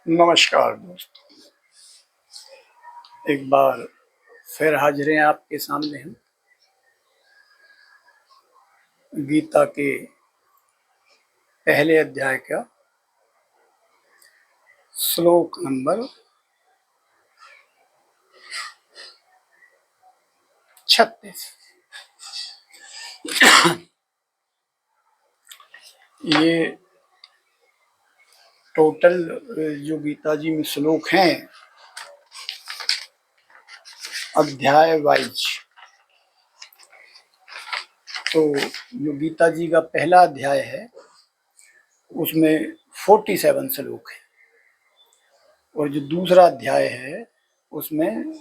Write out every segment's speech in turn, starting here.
नमस्कार दोस्तों, एक बार फिर हाजिर हैं आपके सामने हम गीता के पहले अध्याय का श्लोक नंबर 36। ये टोटल जो गीता जी में श्लोक हैं अध्याय वाइज, तो जो गीता जी का पहला अध्याय है उसमें 47 श्लोक है और जो दूसरा अध्याय है उसमें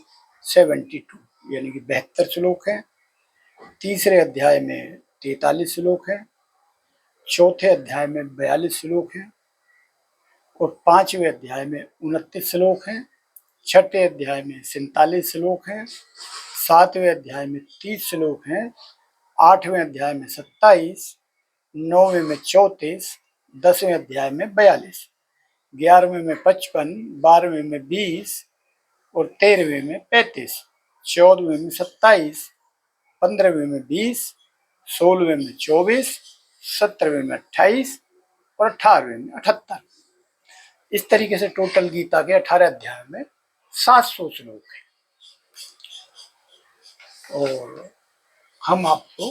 72 यानी कि 72 श्लोक हैं। तीसरे अध्याय में 43 श्लोक हैं, चौथे अध्याय में 42 श्लोक हैं और पांचवें अध्याय में 29 श्लोक हैं, छठे अध्याय में 47 श्लोक हैं, सातवें अध्याय में 30 श्लोक हैं, आठवें अध्याय में 27, नौवें में 34, 10वें अध्याय में 42, 11वें में 55, 12वें में 20 और 13वें में 35, 14वें में 27, 15वें में 20, 16वें में 24, 17वें में 28 और 18वें में 78। इस तरीके से टोटल गीता के 18 अध्याय में 700 श्लोक हैं और हम आपको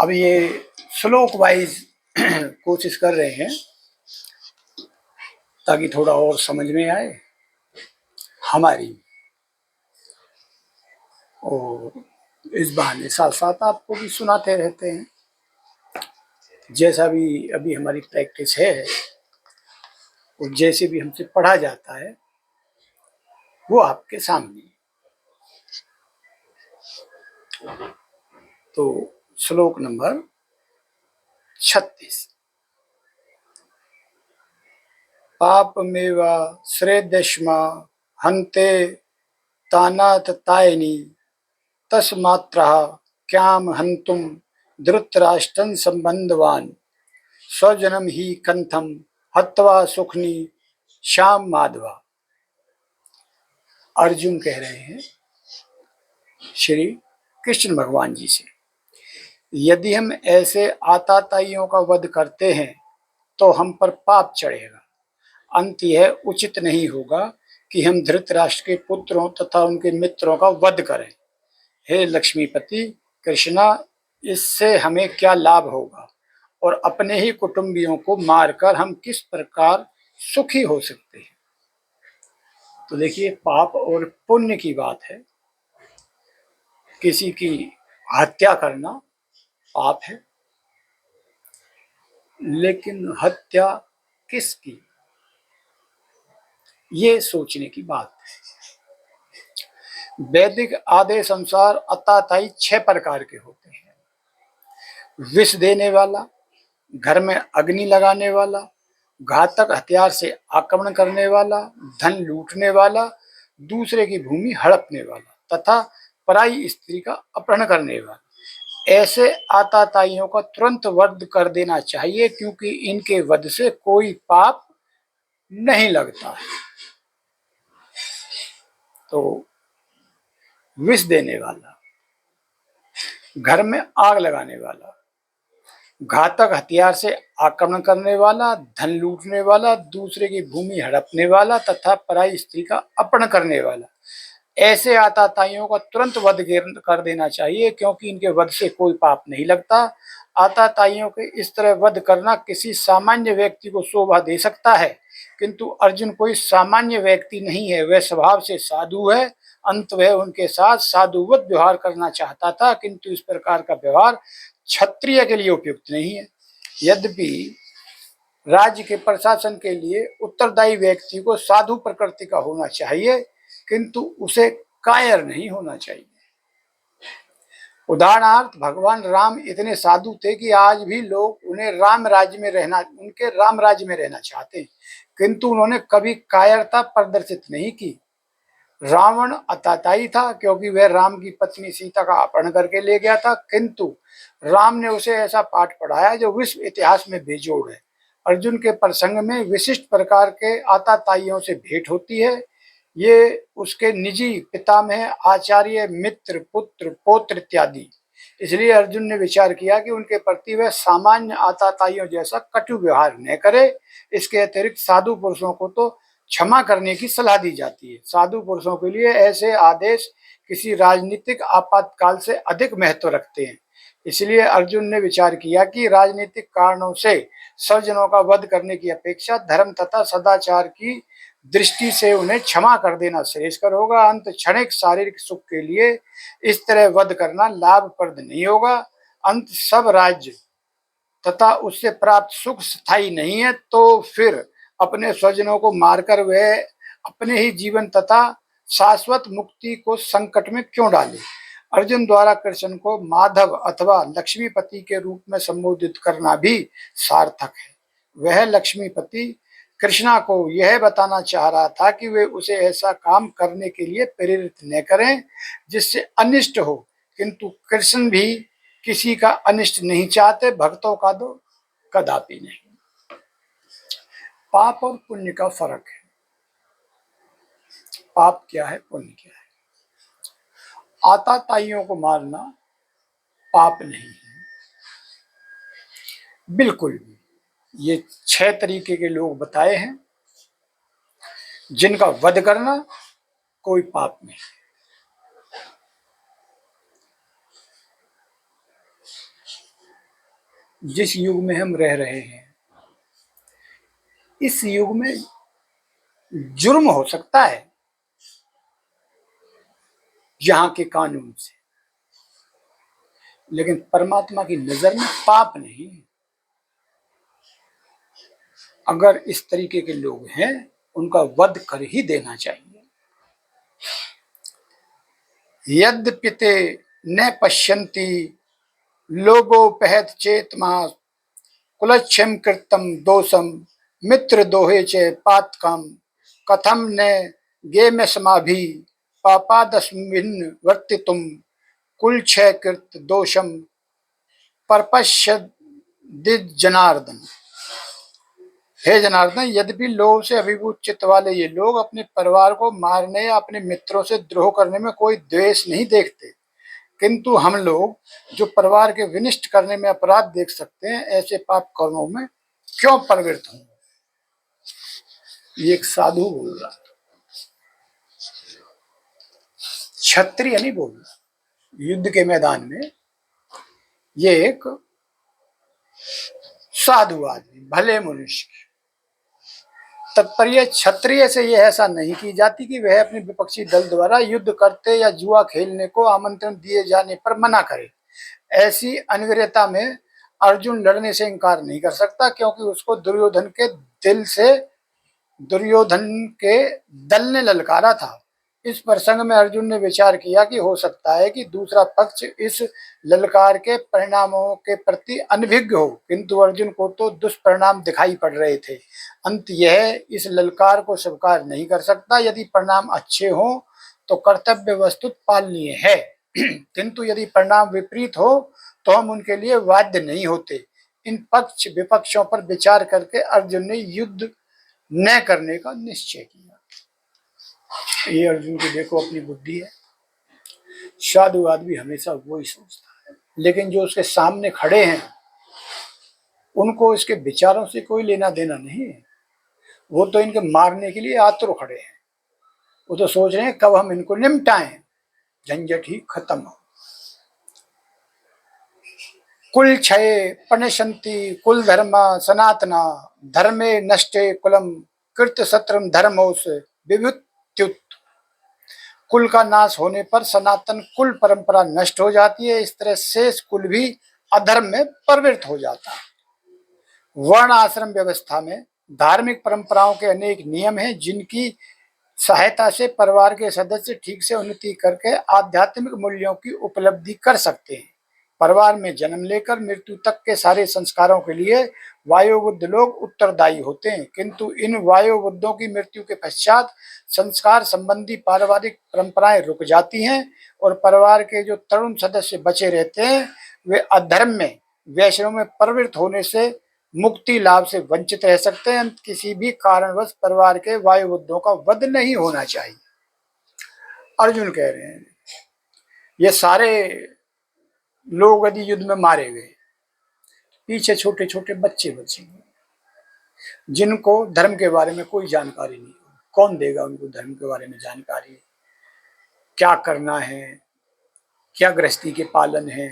अब ये श्लोक वाइज कोशिश कर रहे हैं ताकि थोड़ा और समझ में आए हमारी, और इस बहाने साथ साथ आपको भी सुनाते रहते हैं। जैसा भी अभी हमारी प्रैक्टिस है और जैसे भी हमसे पढ़ा जाता है वो आपके सामने। तो श्लोक नंबर 36। पापमेवा श्रेदश्मा हन्ते तानात तायनी तस्मात्रः क्याम हन्तुम धृतराष्ट्रं संबंधवान स्वजनम ही कंथम हत्वा सुखनी श्याम माधवा। अर्जुन कह रहे हैं श्री कृष्ण भगवान जी से, यदि हम ऐसे आताताइयों का वध करते हैं तो हम पर पाप चढ़ेगा। अंत यह उचित नहीं होगा कि हम धृतराष्ट्र के पुत्रों तथा उनके मित्रों का वध करें। हे लक्ष्मीपति कृष्णा, इससे हमें क्या लाभ होगा और अपने ही कुटुंबियों को मारकर हम किस प्रकार सुखी हो सकते हैं। तो देखिए, पाप और पुण्य की बात है। किसी की हत्या करना पाप है, लेकिन हत्या किसकी, ये सोचने की बात है। वैदिक आदेश अनुसार आताताई 6 प्रकार के होते हैं। विष देने वाला, घर में अग्नि लगाने वाला, घातक हथियार से आक्रमण करने वाला, धन लूटने वाला, दूसरे की भूमि हड़पने वाला तथा पराई स्त्री का अपहरण करने वाला। ऐसे आताताइयों का तुरंत वध कर देना चाहिए, क्योंकि इनके वध से कोई पाप नहीं लगता है। तो विष देने वाला, घर में आग लगाने वाला, घातक हथियार से आक्रमण करने वाला, धन लूटने वाला, दूसरे की भूमि हड़पने वाला तथा पराई स्त्री का अपहरण करने वाला, ऐसे आताताइयों का तुरंत वध कर देना चाहिए, क्योंकि इनके वध से कोई पाप नहीं लगता। आताताइयों के इस तरह वध करना किसी सामान्य व्यक्ति को शोभा दे सकता है, किंतु अर्जुन कोई सामान्य व्यक्ति नहीं है, वह स्वभाव से साधु है। अंत वह उनके साथ साधुवत व्यवहार करना चाहता था, किंतु इस प्रकार का व्यवहार क्षत्रिय के लिए उपयुक्त नहीं है। यद्यपि राज्य के प्रशासन के लिए उत्तरदायी व्यक्ति को साधु प्रकृति का होना चाहिए, किंतु उसे कायर नहीं होना चाहिए। उदाहरणार्थ, भगवान राम इतने साधु थे कि आज भी लोग उन्हें उनके राम राज्य में रहना चाहते हैं, किंतु उन्होंने कभी कायरता प्रदर्शित नहीं की। रावण आताताई था, क्योंकि वह राम की पत्नी सीता का अपहरण करके ले गया था, किंतु राम ने उसे ऐसा पाठ पढ़ाया जो विश्व इतिहास में बेजोड़ है। अर्जुन के प्रसंग में विशिष्ट प्रकार के आताताइयों से भेंट होती है। ये उसके निजी पितामह, आचार्य, मित्र, पुत्र, पौत्र इत्यादि। इसलिए अर्जुन ने विचार किया कि उनके प्रति वह सामान्य आताताइयों जैसा कटु व्यवहार न करे। इसके अतिरिक्त साधु पुरुषों को तो क्षमा करने की सलाह दी जाती है। साधु पुरुषों के लिए ऐसे आदेश किसी राजनीतिक आपातकाल से अधिक महत्व रखते हैं। इसलिए अर्जुन ने विचार किया कि राजनीतिक कारणों से स्वजनों का वध करने की अपेक्षा धर्म तथा सदाचार की दृष्टि से उन्हें क्षमा कर देना श्रेयस्कर होगा। अंत क्षणिक शारीरिक सुख के लिए इस तरह वध करना लाभप्रद नहीं होगा। अंत सब राज्य तथा उससे प्राप्त सुख स्थायी नहीं है, तो फिर अपने स्वजनों को मारकर वह अपने ही जीवन तथा शाश्वत मुक्ति को संकट में क्यों डाले। अर्जुन द्वारा कृष्ण को माधव अथवा लक्ष्मीपति के रूप में संबोधित करना भी सार्थक है। वह लक्ष्मीपति कृष्णा को यह बताना चाह रहा था कि वे उसे ऐसा काम करने के लिए प्रेरित न करें जिससे अनिष्ट हो, किंतु कृष्ण भी किसी का अनिष्ट नहीं चाहते, भक्तों का तो कदापि नहीं। पाप और पुण्य का फर्क है। पाप क्या है, पुण्य क्या है। आताताइयों को मारना पाप नहीं है, बिल्कुल भी। ये 6 तरीके के लोग बताए हैं जिनका वध करना कोई पाप नहीं। जिस युग में हम रह रहे हैं, इस युग में जुर्म हो सकता है यहां के कानून से, लेकिन परमात्मा की नजर में पाप नहीं। अगर इस तरीके के लोग हैं, उनका वध कर ही देना चाहिए। यद्यपिते न पश्यन्ति लोगोपहत चेतमा कुलच्छम कृतम दोषम मित्र दोहे च पातकम कथम न गेम समाभि पापादस्मिन् वर्तितुम कुल क्षय कृत दोषम परपश्य जनार्दन। हे जनार्दन, यद्यपि लोभ से अभिभूत चित्त वाले ये लोग अपने परिवार को मारने या अपने मित्रों से द्रोह करने में कोई द्वेष नहीं देखते, किंतु हम लोग जो परिवार के विनिष्ट करने में अपराध देख सकते हैं, ऐसे पाप कर्मों में क्यों प्रवृत्त हों। ये एक साधु बोल रहा, क्षत्रिय नहीं बोल रहा। युद्ध के मैदान में ये एक साधु आदमी, भले मनुष्य, तात्पर्य क्षत्रिय से यह ऐसा नहीं की जाती कि वह अपने विपक्षी दल द्वारा युद्ध करते या जुआ खेलने को आमंत्रण दिए जाने पर मना करे। ऐसी अनिवार्यता में अर्जुन लड़ने से इनकार नहीं कर सकता, क्योंकि उसको दुर्योधन के दल ने ललकारा था। इस प्रसंग में अर्जुन ने विचार किया कि हो सकता है कि दूसरा पक्ष इस ललकार के परिणामों के प्रति अनभिज्ञ हो, किंतु अर्जुन को तो दुष्परिणाम दिखाई पड़ रहे थे। अंत यह इस ललकार को स्वीकार नहीं कर सकता। यदि परिणाम अच्छे हो तो कर्तव्य वस्तुत पालनीय है, किंतु यदि परिणाम विपरीत हो तो हम उनके लिए बाध्य नहीं होते। इन पक्ष विपक्षों पर विचार करके अर्जुन ने युद्ध न करने का निश्चय किया। ये अर्जुन की देखो अपनी बुद्धि है। साधु आदमी हमेशा वो ही सोचता है, लेकिन जो उसके सामने खड़े हैं उनको इसके विचारों से कोई लेना देना नहीं है। वो तो इनके मारने के लिए आतुर खड़े हैं। वो तो सोच रहे हैं कब हम इनको निपटाएं, झंझट ही खत्म हो। कुल क्षये पनशन्ति कुल धर्म सनातना धर्मे नष्टे कुलम कृत सत्रम धर्मोस विभुत्युत। कुल का नाश होने पर सनातन कुल परंपरा नष्ट हो जाती है। इस तरह शेष कुल भी अधर्म में प्रवृत्त हो जाता है। वर्ण आश्रम व्यवस्था में धार्मिक परंपराओं के अनेक नियम हैं, जिनकी सहायता से परिवार के सदस्य ठीक से उन्नति करके आध्यात्मिक मूल्यों की उपलब्धि कर सकते हैं। परिवार में जन्म लेकर मृत्यु तक के सारे संस्कारों के लिए वायोवृद्ध लोग उत्तरदायी होते हैं, किंतु इन वायोवृद्धों की मृत्यु के पश्चात संस्कार संबंधी पारिवारिक परंपराएं रुक जाती हैं और परिवार के जो तरुण सदस्य बचे रहते हैं वे अधर्म में, वैष्णव में प्रवृत्त होने से मुक्ति लाभ से वंचित रह सकते हैं। किसी भी कारणवश परिवार के वायुबुद्धों का वध नहीं होना चाहिए। अर्जुन कह रहे हैं ये सारे लोग यदि युद्ध में मारे गए, पीछे छोटे छोटे बच्चे बचेंगे जिनको धर्म के बारे में कोई जानकारी नहीं। कौन देगा उनको धर्म के बारे में जानकारी? क्या करना है, क्या गृहस्थी के पालन है?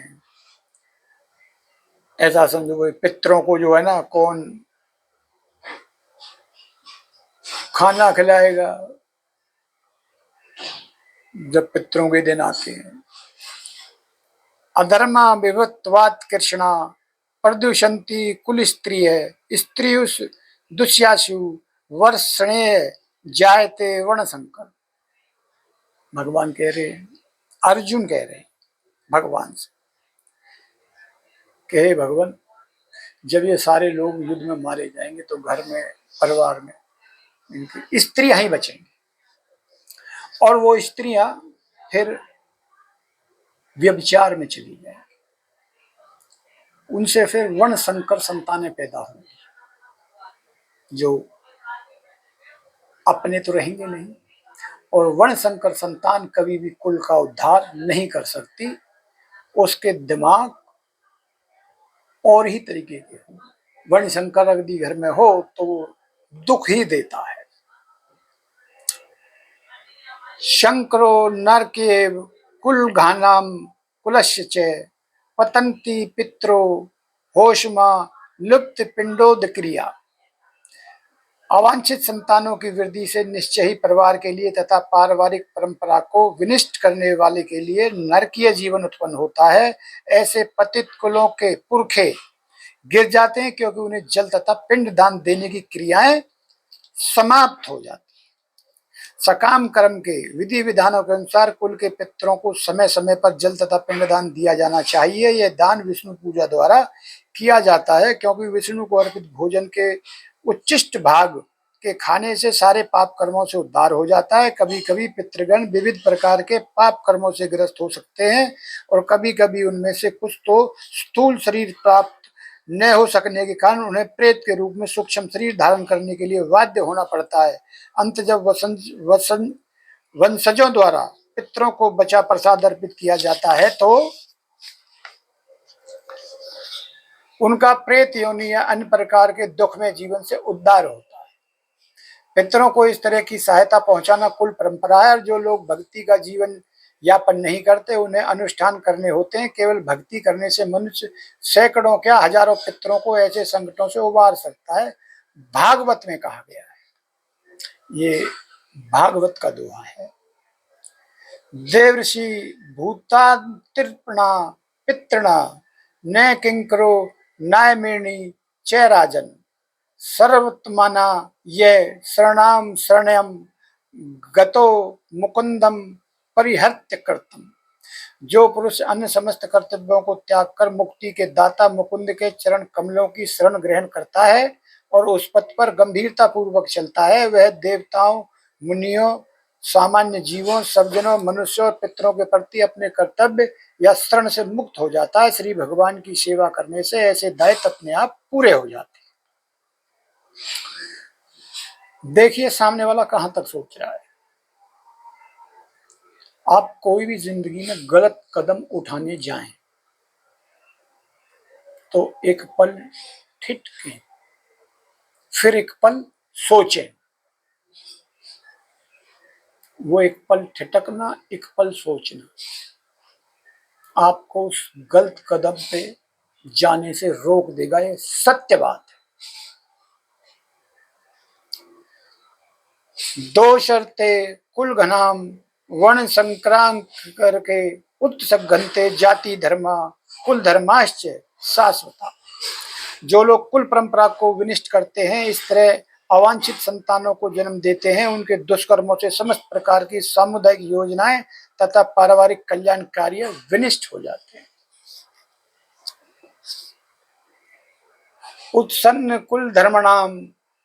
ऐसा समझो पितरों को जो है ना, कौन खाना खिलाएगा जब पितरों के दिन आते हैं? अधर्मा विभत्वात् कृष्णा प्रदूषंती कुल स्त्री है, स्त्रियुष दुष्यासु वर्षणे जायते वर्ण संकर। भगवान कह रहे हैं, अर्जुन कह रहे हैं भगवान से कि हे भगवान, जब ये सारे लोग युद्ध में मारे जाएंगे तो घर में, परिवार में इनकी स्त्रियां ही बचेंगी, और वो स्त्रियां फिर व्यभिचार में चली जाएंगी, उनसे फिर वर्ण संकर संतानें पैदा होंगी जो अपने तो रहेंगे नहीं, और वर्ण संकर संतान कभी भी कुल का उद्धार नहीं कर सकती। उसके दिमाग और ही तरीके के हो। वर्ण संकर यदि घर में हो तो वो दुख ही देता है। शंकरो नरके कुल घानाम कुलस्य च पतंती पित्रो होशमा लुप्त पिंडोद क्रिया। अवांछित संतानों की वृद्धि से निश्चय ही परिवार के लिए तथा पारिवारिक परंपरा को विनिष्ट करने वाले के लिए नरकीय जीवन उत्पन्न होता है। ऐसे पतित कुलों के पुरखे गिर जाते हैं क्योंकि उन्हें जल तथा पिंड दान देने की क्रियाएं समाप्त हो जाती। सकाम कर्म के विधि विधानों के अनुसार कुल के पितरों को समय समय पर जल तथा पिंड दान दिया जाना चाहिए। यह दान विष्णु पूजा द्वारा किया जाता है क्योंकि विष्णु को अर्पित भोजन के उच्चिष्ट भाग के खाने से सारे पाप कर्मों से उद्धार हो जाता है। कभी कभी पितृगण विविध प्रकार के पाप कर्मों से ग्रस्त हो सकते हैं और कभी कभी उनमें से कुछ तो स्थूल शरीर प्राप्त न हो सकने के कारण उन्हें प्रेत के रूप में सूक्ष्म शरीर धारण करने के लिए बाध्य होना पड़ता है। अंत जब वंशजों द्वारा पितरों को बचा प्रसाद अर्पित किया जाता है तो उनका प्रेत योनि या अन्य प्रकार के दुख में जीवन से उद्धार होता है। पितरों को इस तरह की सहायता पहुंचाना कुल परंपरा है, और जो लोग भक्ति का जीवन यापन नहीं करते उन्हें अनुष्ठान करने होते हैं। केवल भक्ति करने से मनुष्य सैकड़ों क्या हजारों पितरों को ऐसे संकटों से उबार सकता है। भागवत में कहा गया है, ये भागवत का दोहा है, देवर्षि भूतातिर्पणा पितृणा न किंकरो नायमेणी च राजन सर्वत्मना ये शरणाम शरण्यम गतो मुकुंदम परिहत्य कर्तम। जो पुरुष अन्य समस्त कर्तव्यों को त्याग कर मुक्ति के दाता मुकुंद के चरण कमलों की शरण ग्रहण करता है और उस पथ पर गंभीरता पूर्वक चलता है, वह देवताओं, मुनियों, सामान्य जीवों, सज्जनों, मनुष्यों और पितरों के प्रति अपने कर्तव्य या शरण से मुक्त हो जाता है। श्री भगवान की सेवा करने से ऐसे दायित्व अपने आप पूरे हो जाते हैं। देखिए सामने वाला कहां तक सोच रहा है। आप कोई भी जिंदगी में गलत कदम उठाने जाएं तो एक पल ठिठकें, फिर एक पल सोचें। वो एक पल ठिठकना, एक पल सोचना आपको उस गलत कदम पे जाने से रोक देगा। ये सत्य बात है। दो शर्ते कुल घनाम वर्ण संक्रांत करके उत्सघनते जाति धर्मा कुल धर्माश्च शाश्वता। जो लोग कुल परंपरा को विनिष्ट करते हैं, इस तरह अवांछित संतानों को जन्म देते हैं, उनके दुष्कर्मों से समस्त प्रकार की सामुदायिक योजनाएं तथा पारिवारिक कल्याण कार्य विनिष्ट हो जाते हैं। उत्सन्न कुल धर्मणाम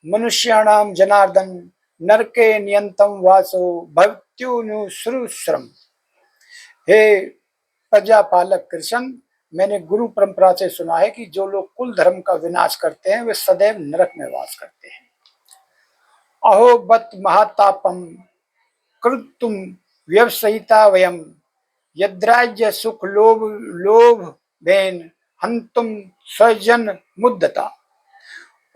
मनुष्याणाम जनार्दन नरके नियंतम वासो भक्त्युनुश्रुश्रम। हे प्रजापालक कृष्ण, मैंने गुरु परंपरा से सुना है कि जो लोग कुल धर्म का विनाश करते हैं वे सदैव नरक में वास करते हैं। अहो बत महातापम कृतुम व्यवसहिता वयम यद्राज्य सुख लोभ लोभ बेन हंतुम स्वजन मुद्दता।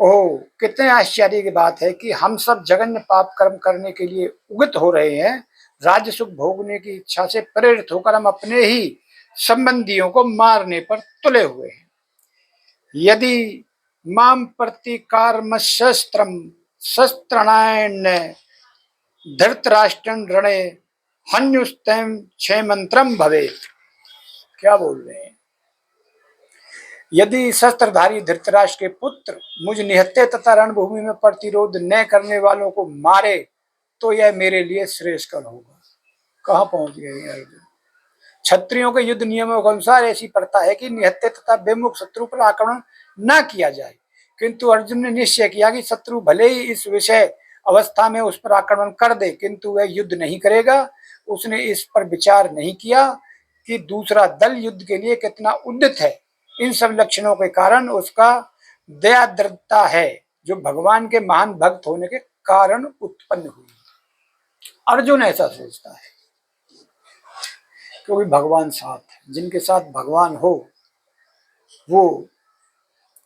ओह, कितने आश्चर्य की बात है कि हम सब जघन्य पाप कर्म करने के लिए उगत हो रहे हैं। राज्य सुख भोगने की इच्छा से प्रेरित होकर हम अपने ही संबंधियों को मारने पर तुले हुए हैं। यदि माम प्रतिकारम शस्त्रम शस्त्रणायण धृतराष्ट्रं रणे हन्युस्तम क्षेमंत्रम भवेत। क्या बोल रहे हैं? यदि शस्त्रधारी धृतराष्ट्र के पुत्र मुझ निहत्थे तथा रणभूमि में प्रतिरोध न करने वालों को मारे तो यह मेरे लिए श्रेयस्कर होगा। कहाँ पहुंच गए अर्जुन? क्षत्रियों के युद्ध नियमों के अनुसार ऐसी प्रथा है कि निहत्थे तथा बेमुख शत्रु पर आक्रमण न किया जाए, किंतु अर्जुन ने निश्चय किया कि शत्रु भले ही इस विषय अवस्था में उस पर आक्रमण कर दे किंतु वह युद्ध नहीं करेगा। उसने इस पर विचार नहीं किया कि दूसरा दल युद्ध के लिए कितना उद्यत है। इन सब लक्षणों के कारण उसका दयाद्रता है जो भगवान के महान भक्त होने के कारण उत्पन्न हुई। अर्जुन ऐसा सोचता है क्योंकि भगवान साथ है। जिनके साथ भगवान हो वो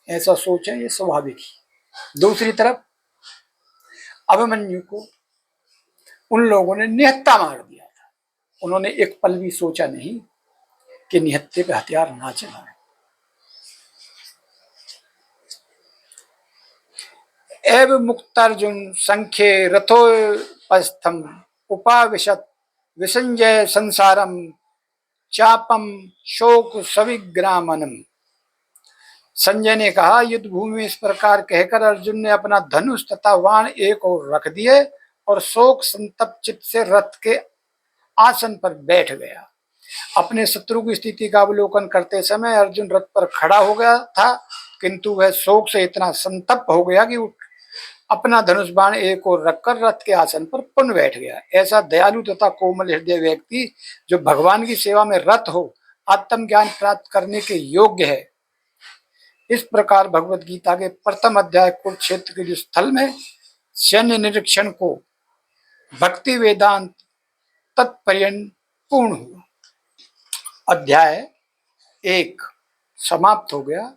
ऐसा सोचे, ये स्वाभाविक ही। दूसरी तरफ अभिमन्यु को उन लोगों ने निहत्था मार दिया था। उन्होंने एक पल भी सोचा नहीं कि निहत्थे पे हथियार ना चलाएं। एव मुक्तार्जुन संख्ये रथोपस्थम उपाविशत विसंजय संसारम चापम शोक सविग्रामनम। संजय ने कहा, युद्ध भूमि में इस प्रकार कहकर अर्जुन ने अपना धनुष तथा बाण एक ओर रख दिए और शोक संतप्त चित्त से रथ के आसन पर बैठ गया। अपने शत्रु की स्थिति का अवलोकन करते समय अर्जुन रथ पर खड़ा हो गया था, किंतु वह शोक से इतना संतप्त हो गया कि अपना धनुष बाण एक ओर रखकर रथ के आसन पर पुनः बैठ गया। ऐसा दयालु तथा कोमल हृदय व्यक्ति जो भगवान की सेवा में रत हो, आत्म ज्ञान प्राप्त करने के योग्य है। इस प्रकार भगवत गीता के प्रथम अध्याय कुरुक्षेत्र के स्थल में सैन्य निरीक्षण को भक्ति वेदांत तत्पर्यंत पूर्ण हुआ। अध्याय 1 समाप्त हो गया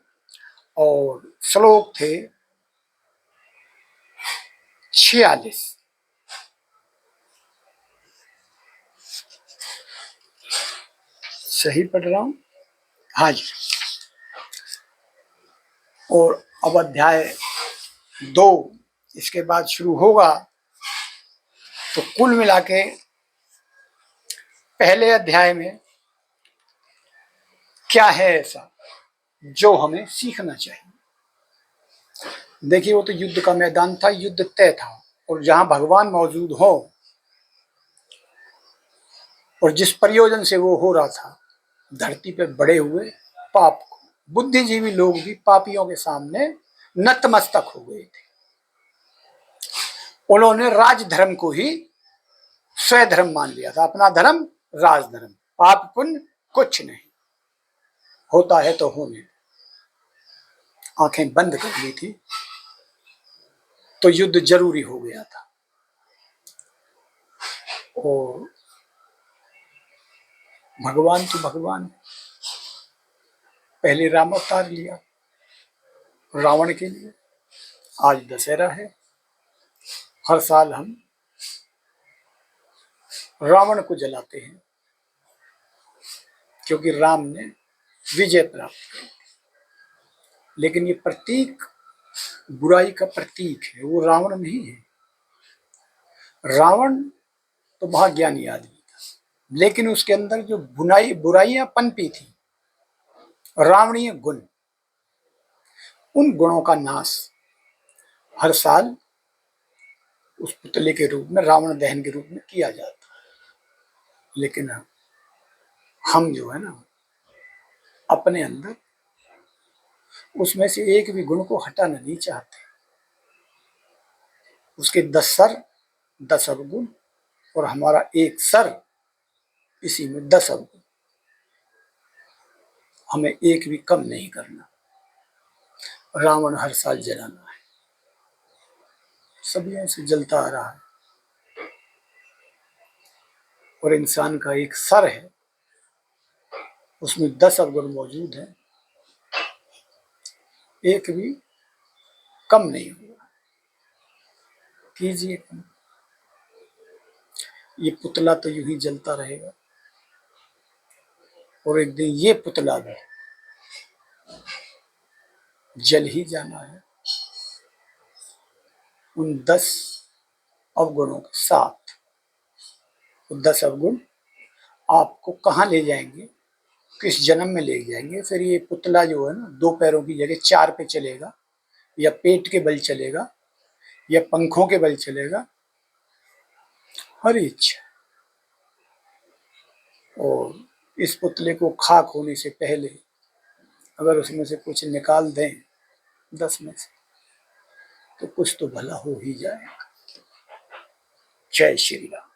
और श्लोक थे 46। सही पढ़ रहा हूं? हाँ जी। और अब अध्याय 2 इसके बाद शुरू होगा। तो कुल मिला के पहले अध्याय में क्या है ऐसा जो हमें सीखना चाहिए। देखिए, वो तो युद्ध का मैदान था, युद्ध तय था, और जहां भगवान मौजूद हो और जिस प्रयोजन से वो हो रहा था, धरती पे बड़े हुए पाप को बुद्धिजीवी लोग भी पापियों के सामने नतमस्तक हो गए थे। उन्होंने राजधर्म को ही स्वधर्म मान लिया था। अपना धर्म राजधर्म, पाप पुण्य कुछ नहीं, होता है तो होने। आंखें बंद कर ली थी तो युद्ध जरूरी हो गया था। और भगवान तो भगवान, पहले राम अवतार लिया रावण के लिए। आज दशहरा है, हर साल हम रावण को जलाते हैं क्योंकि राम ने विजय प्राप्त की। लेकिन ये प्रतीक बुराई का प्रतीक है, वो रावण नहीं है। रावण तो महाज्ञानी आदमी था, लेकिन उसके अंदर जो बुराइयां पनपी थी, रावणीय गुण, उन गुणों का नाश हर साल उस पुतले के रूप में, रावण दहन के रूप में किया जाता है। लेकिन हम जो है ना, अपने अंदर उसमें से एक भी गुण को हटाना नहीं चाहते। उसके 10 सर 10 अवगुण, और हमारा एक सर, इसी में 10 अवगुण। हमें एक भी कम नहीं करना। रावण हर साल जलाना है, सदियों से जलता आ रहा है। और इंसान का एक सर है, उसमें 10 अवगुण मौजूद हैं, एक भी कम नहीं हुआ। कीजिए कम। ये पुतला तो यूं ही जलता रहेगा, और एक दिन ये पुतला भी जल ही जाना है उन 10 अवगुणों के साथ। वो 10 अवगुण आपको कहाँ ले जाएंगे, किस जन्म में ले जाएंगे। फिर ये पुतला जो है ना, 2 पैरों की जगह 4 पे चलेगा, या पेट के बल चलेगा, या पंखों के बल चलेगा, हरी इच्छा। और इस पुतले को खाक होने से पहले अगर उसमें से कुछ निकाल दें 10 में से, तो कुछ तो भला हो ही जाएगा। जय श्री राम।